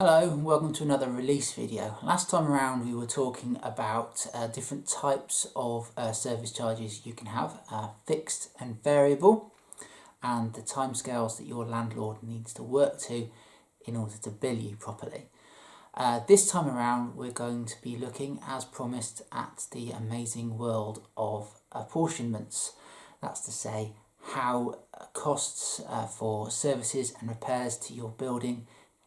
Hello and welcome to another release video. Last time around we were talking about different types of service charges you can have, fixed and variable, and the timescales that your landlord needs to work to in order to bill you properly. This time around we're going to be looking, as promised, at the amazing world of apportionments. That's to say, how costs for services and repairs to your building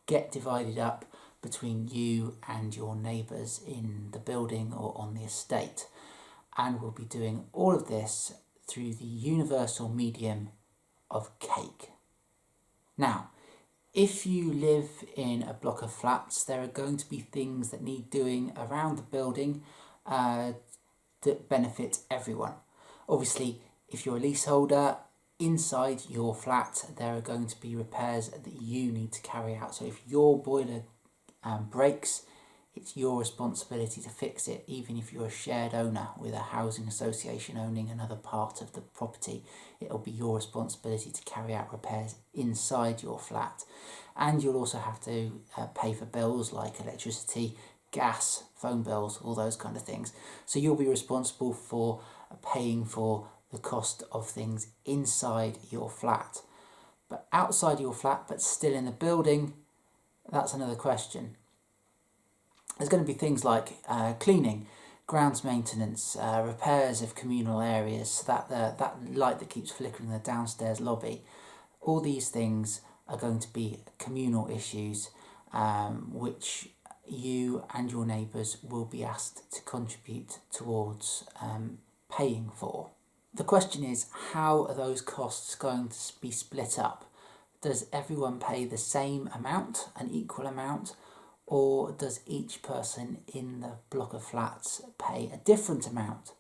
get divided up between you and your neighbours in the building or on the estate. And we'll be doing all of this through the universal medium of cake. Now, if you live in a block of flats, there are going to be things that need doing around the building that benefit everyone. Obviously, if you're a leaseholder, inside your flat there are going to be repairs that you need to carry out. So if your boiler breaks, it's your responsibility to fix it. Even if you're a shared owner with a housing association owning another part of the property, it'll be your responsibility to carry out repairs inside your flat. And you'll also have to pay for bills like electricity, gas, phone bills, all those kind of things. So you'll be responsible for paying for the cost of things inside your flat. But outside your flat, but still in the building, that's another question. There's going to be things like cleaning, grounds maintenance, repairs of communal areas, so that light that keeps flickering in the downstairs lobby. All these things are going to be communal issues which you and your neighbours will be asked to contribute towards paying for. The question is, how are those costs going to be split up? Does everyone pay the same amount, an equal amount, or does each person in the block of flats pay a different amount?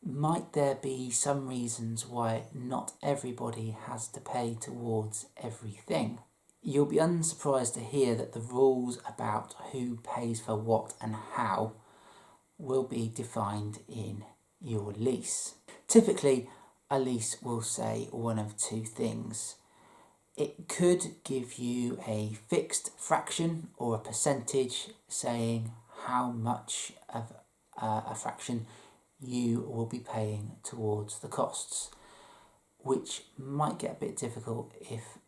Might there be some reasons why not everybody has to pay towards everything? You'll be unsurprised to hear that the rules about who pays for what and how will be defined in your lease. Typically, a lease will say one of two things. It could give you a fixed fraction or a percentage saying how much of a fraction you will be paying towards the costs, which might get a bit difficult if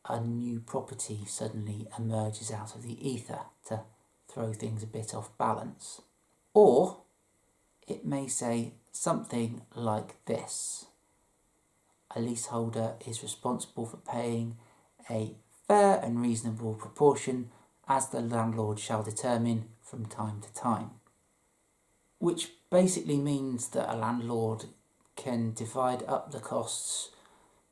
a new property suddenly emerges out of the ether to throw things a bit off balance. Or it may say something like this: a leaseholder is responsible for paying a fair and reasonable proportion as the landlord shall determine from time to time. Which basically means that a landlord can divide up the costs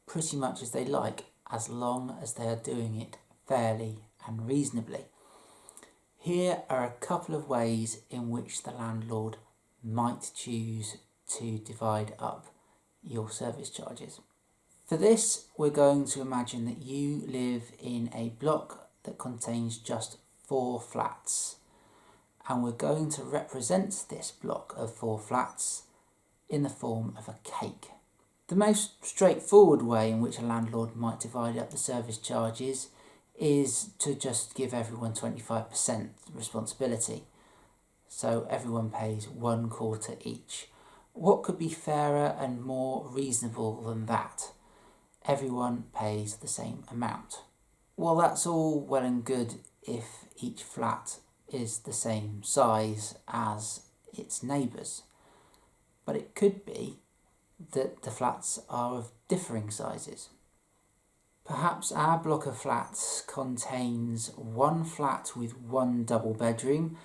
pretty much as they like, as long as they are doing it fairly and reasonably. Here are a couple of ways in which the landlord might choose to divide up your service charges. For this, we're going to imagine that you live in a block that contains just 4 flats, and we're going to represent this block of 4 flats in the form of a cake. The most straightforward way in which a landlord might divide up the service charges is to just give everyone 25% responsibility. So everyone pays 1/4 each. What could be fairer and more reasonable than that? Everyone pays the same amount. Well, that's all well and good if each flat is the same size as its neighbours. But it could be that the flats are of differing sizes. Perhaps our block of flats contains one flat with 1 double bedroom,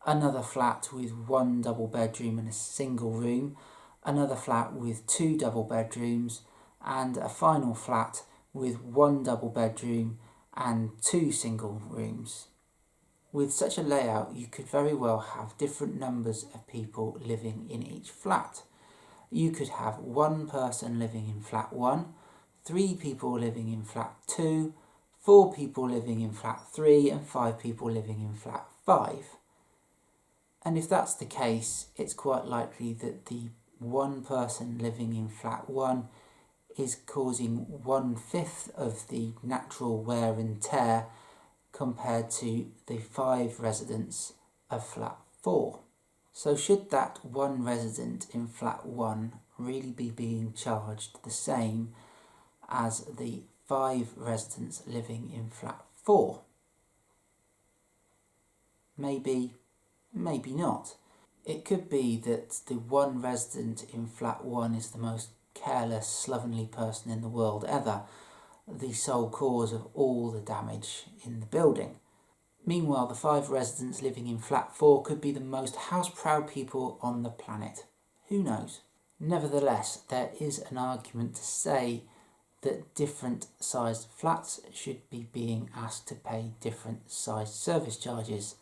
another flat with 1 double bedroom and a single room, another flat with 2 double bedrooms, and a final flat with 1 double bedroom and 2 single rooms. With such a layout, you could very well have different numbers of people living in each flat. You could have 1 person living in flat 1, 3 people living in flat 2, 4 people living in flat 3, and 5 people living in flat 5. And if that's the case, it's quite likely that the 1 person living in flat 1 is causing 1/5 of the natural wear and tear compared to the 5 residents of flat 4. So should that one resident in flat 1 really be being charged the same as the 5 residents living in flat 4? Maybe, maybe not. It could be that the one resident in flat 1 is the most careless, slovenly person in the world ever, the sole cause of all the damage in the building. Meanwhile, the 5 residents living in flat 4 could be the most house-proud people on the planet. Who knows? Nevertheless, there is an argument to say that different sized flats should be being asked to pay different sized service charges.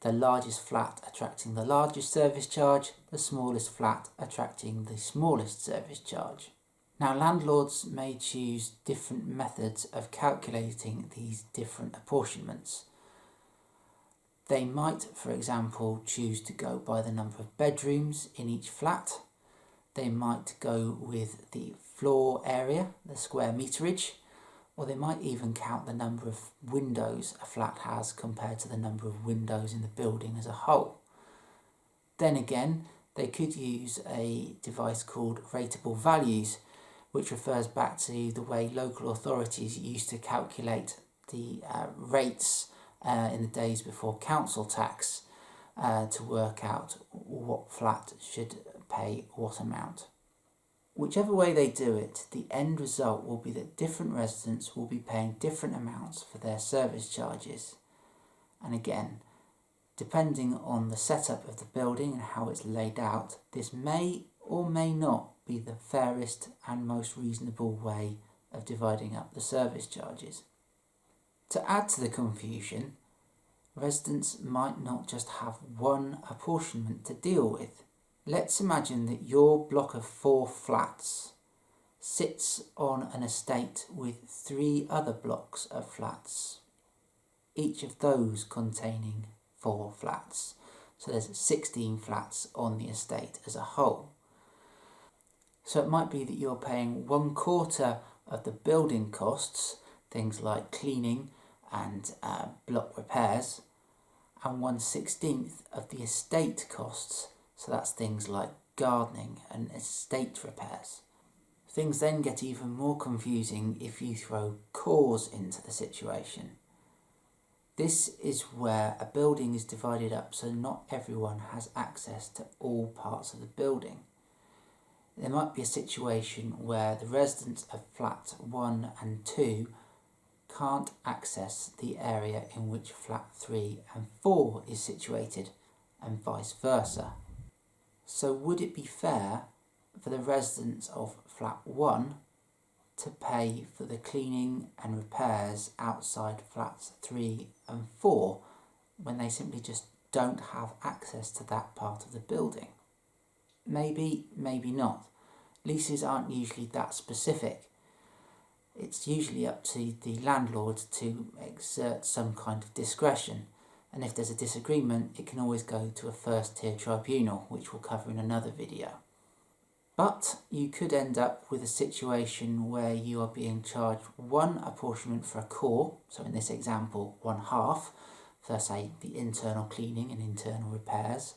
The largest flat attracting the largest service charge, the smallest flat attracting the smallest service charge. Now, landlords may choose different methods of calculating these different apportionments. They might, for example, choose to go by the number of bedrooms in each flat. They might go with the floor area, the square meterage, or they might even count the number of windows a flat has compared to the number of windows in the building as a whole. Then again, they could use a device called rateable values, which refers back to the way local authorities used to calculate the rates in the days before council tax to work out what flat should pay what amount. Whichever way they do it, the end result will be that different residents will be paying different amounts for their service charges. And again, depending on the setup of the building and how it's laid out, this may or may not be the fairest and most reasonable way of dividing up the service charges. To add to the confusion, residents might not just have one apportionment to deal with. Let's imagine that your block of 4 flats sits on an estate with 3 other blocks of flats, each of those containing 4 flats. So there's 16 flats on the estate as a whole. So it might be that you're paying 1/4 of the building costs, things like cleaning and block repairs, and 1/16 of the estate costs, so that's things like gardening and estate repairs. Things then get even more confusing if you throw cores into the situation. This is where a building is divided up so not everyone has access to all parts of the building. There might be a situation where the residents of flat 1 and 2 can't access the area in which flat 3 and 4 is situated, and vice versa. So would it be fair for the residents of flat 1 to pay for the cleaning and repairs outside flats 3 and 4 when they simply just don't have access to that part of the building? Maybe, maybe not. Leases aren't usually that specific. It's usually up to the landlord to exert some kind of discretion, and if there's a disagreement, it can always go to a first-tier tribunal, which we'll cover in another video. But you could end up with a situation where you are being charged one apportionment for a core, so in this example 1/2, for say the internal cleaning and internal repairs,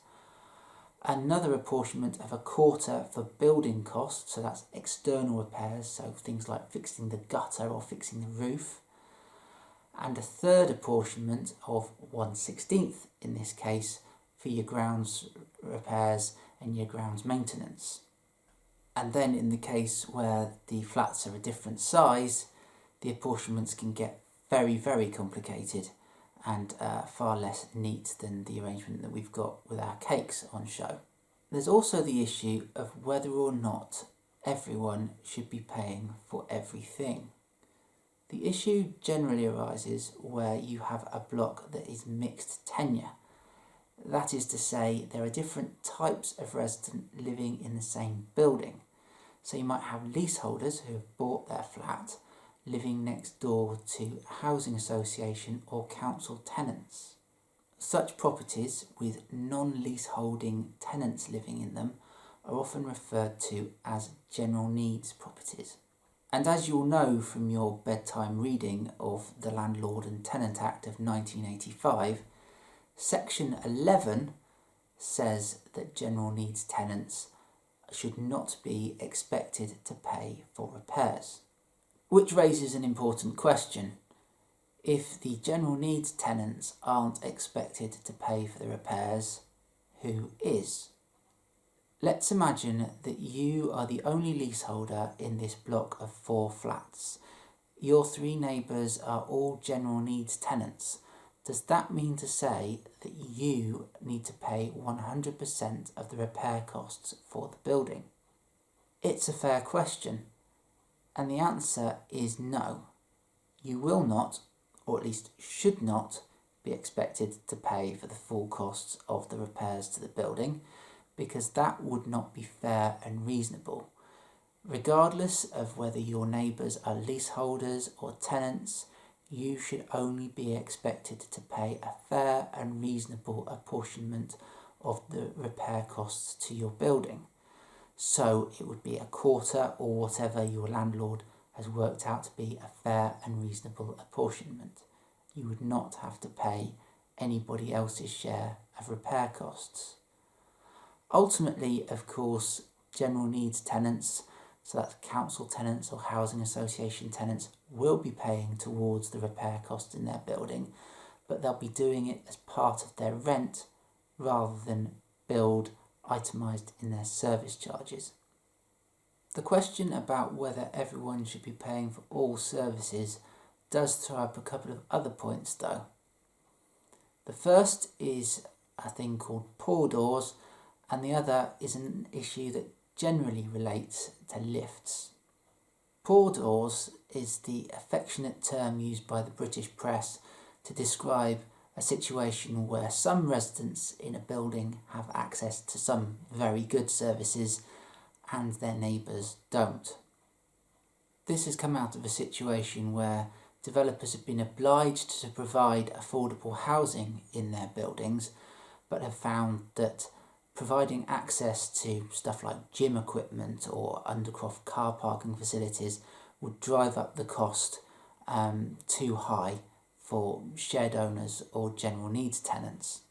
another apportionment of 1/4 for building costs, so that's external repairs, so things like fixing the gutter or fixing the roof, and a third apportionment of 1/16 in this case for your grounds repairs and your grounds maintenance. And then in the case where the flats are a different size, the apportionments can get very, very complicated and far less neat than the arrangement that we've got with our cakes on show. There's also the issue of whether or not everyone should be paying for everything. The issue generally arises where you have a block that is mixed tenure. That is to say, there are different types of resident living in the same building. So you might have leaseholders who have bought their flat living next door to a housing association or council tenants. Such properties with non-leaseholding tenants living in them are often referred to as general needs properties. And as you'll know from your bedtime reading of the Landlord and Tenant Act of 1985, Section 11 says that general needs tenants should not be expected to pay for repairs. Which raises an important question. If the general needs tenants aren't expected to pay for the repairs, who is? Let's imagine that you are the only leaseholder in this block of 4 flats. Your 3 neighbours are all general needs tenants. Does that mean to say that you need to pay 100% of the repair costs for the building? It's a fair question, and the answer is no. You will not, or at least should not, be expected to pay for the full costs of the repairs to the building, because that would not be fair and reasonable. Regardless of whether your neighbours are leaseholders or tenants, you should only be expected to pay a fair and reasonable apportionment of the repair costs to your building. So it would be a quarter or whatever your landlord has worked out to be a fair and reasonable apportionment. You would not have to pay anybody else's share of repair costs. Ultimately, of course, general needs tenants, so that's council tenants or housing association tenants, will be paying towards the repair costs in their building, but they'll be doing it as part of their rent rather than billed itemised in their service charges. The question about whether everyone should be paying for all services does throw up a couple of other points though. The first is a thing called pour doors, and the other is an issue that generally relates to lifts. Pour doors is the affectionate term used by the British press to describe a situation where some residents in a building have access to some very good services and their neighbours don't. This has come out of a situation where developers have been obliged to provide affordable housing in their buildings, but have found that providing access to stuff like gym equipment or undercroft car parking facilities would drive up the cost too high for shared owners or general needs tenants.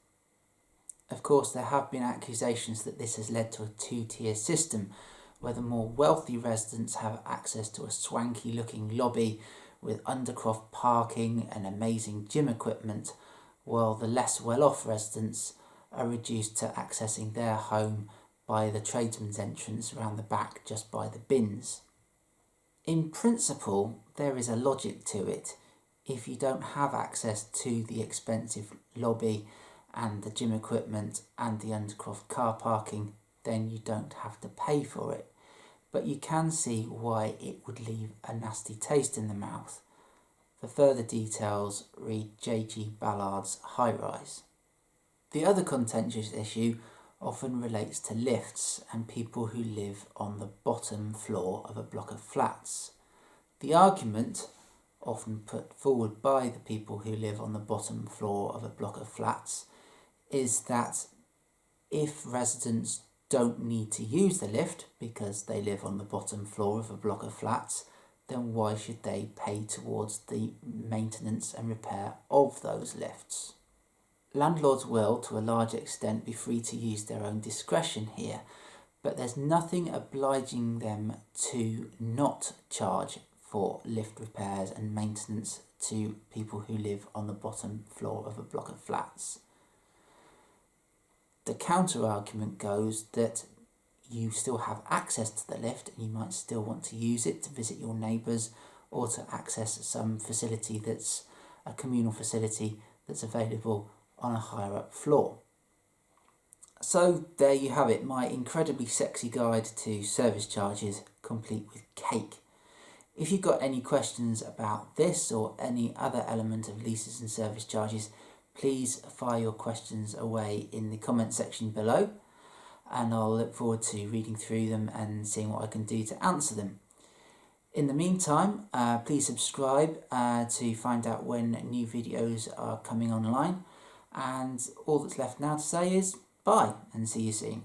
Of course, there have been accusations that this has led to a 2-tier system where the more wealthy residents have access to a swanky looking lobby with undercroft parking and amazing gym equipment, while the less well-off residents are reduced to accessing their home by the tradesman's entrance around the back just by the bins. In principle, there is a logic to it. If you don't have access to the expensive lobby and the gym equipment and the undercroft car parking, then you don't have to pay for it. But you can see why it would leave a nasty taste in the mouth. For further details, read J.G. Ballard's High Rise. The other contentious issue often relates to lifts and people who live on the bottom floor of a block of flats. The argument, often put forward by the people who live on the bottom floor of a block of flats, is that if residents don't need to use the lift because they live on the bottom floor of a block of flats, then why should they pay towards the maintenance and repair of those lifts? Landlords will, to a large extent, be free to use their own discretion here, but there's nothing obliging them to not charge for lift repairs and maintenance to people who live on the bottom floor of a block of flats. The counter-argument goes that you still have access to the lift and you might still want to use it to visit your neighbours or to access some facility that's a communal facility that's available on a higher up floor. So there you have it, my incredibly sexy guide to service charges, complete with cake. If you've got any questions about this or any other element of leases and service charges, please fire your questions away in the comment section below, and I'll look forward to reading through them and seeing what I can do to answer them. In the meantime, please subscribe to find out when new videos are coming online. And all that's left now to say is bye and see you soon.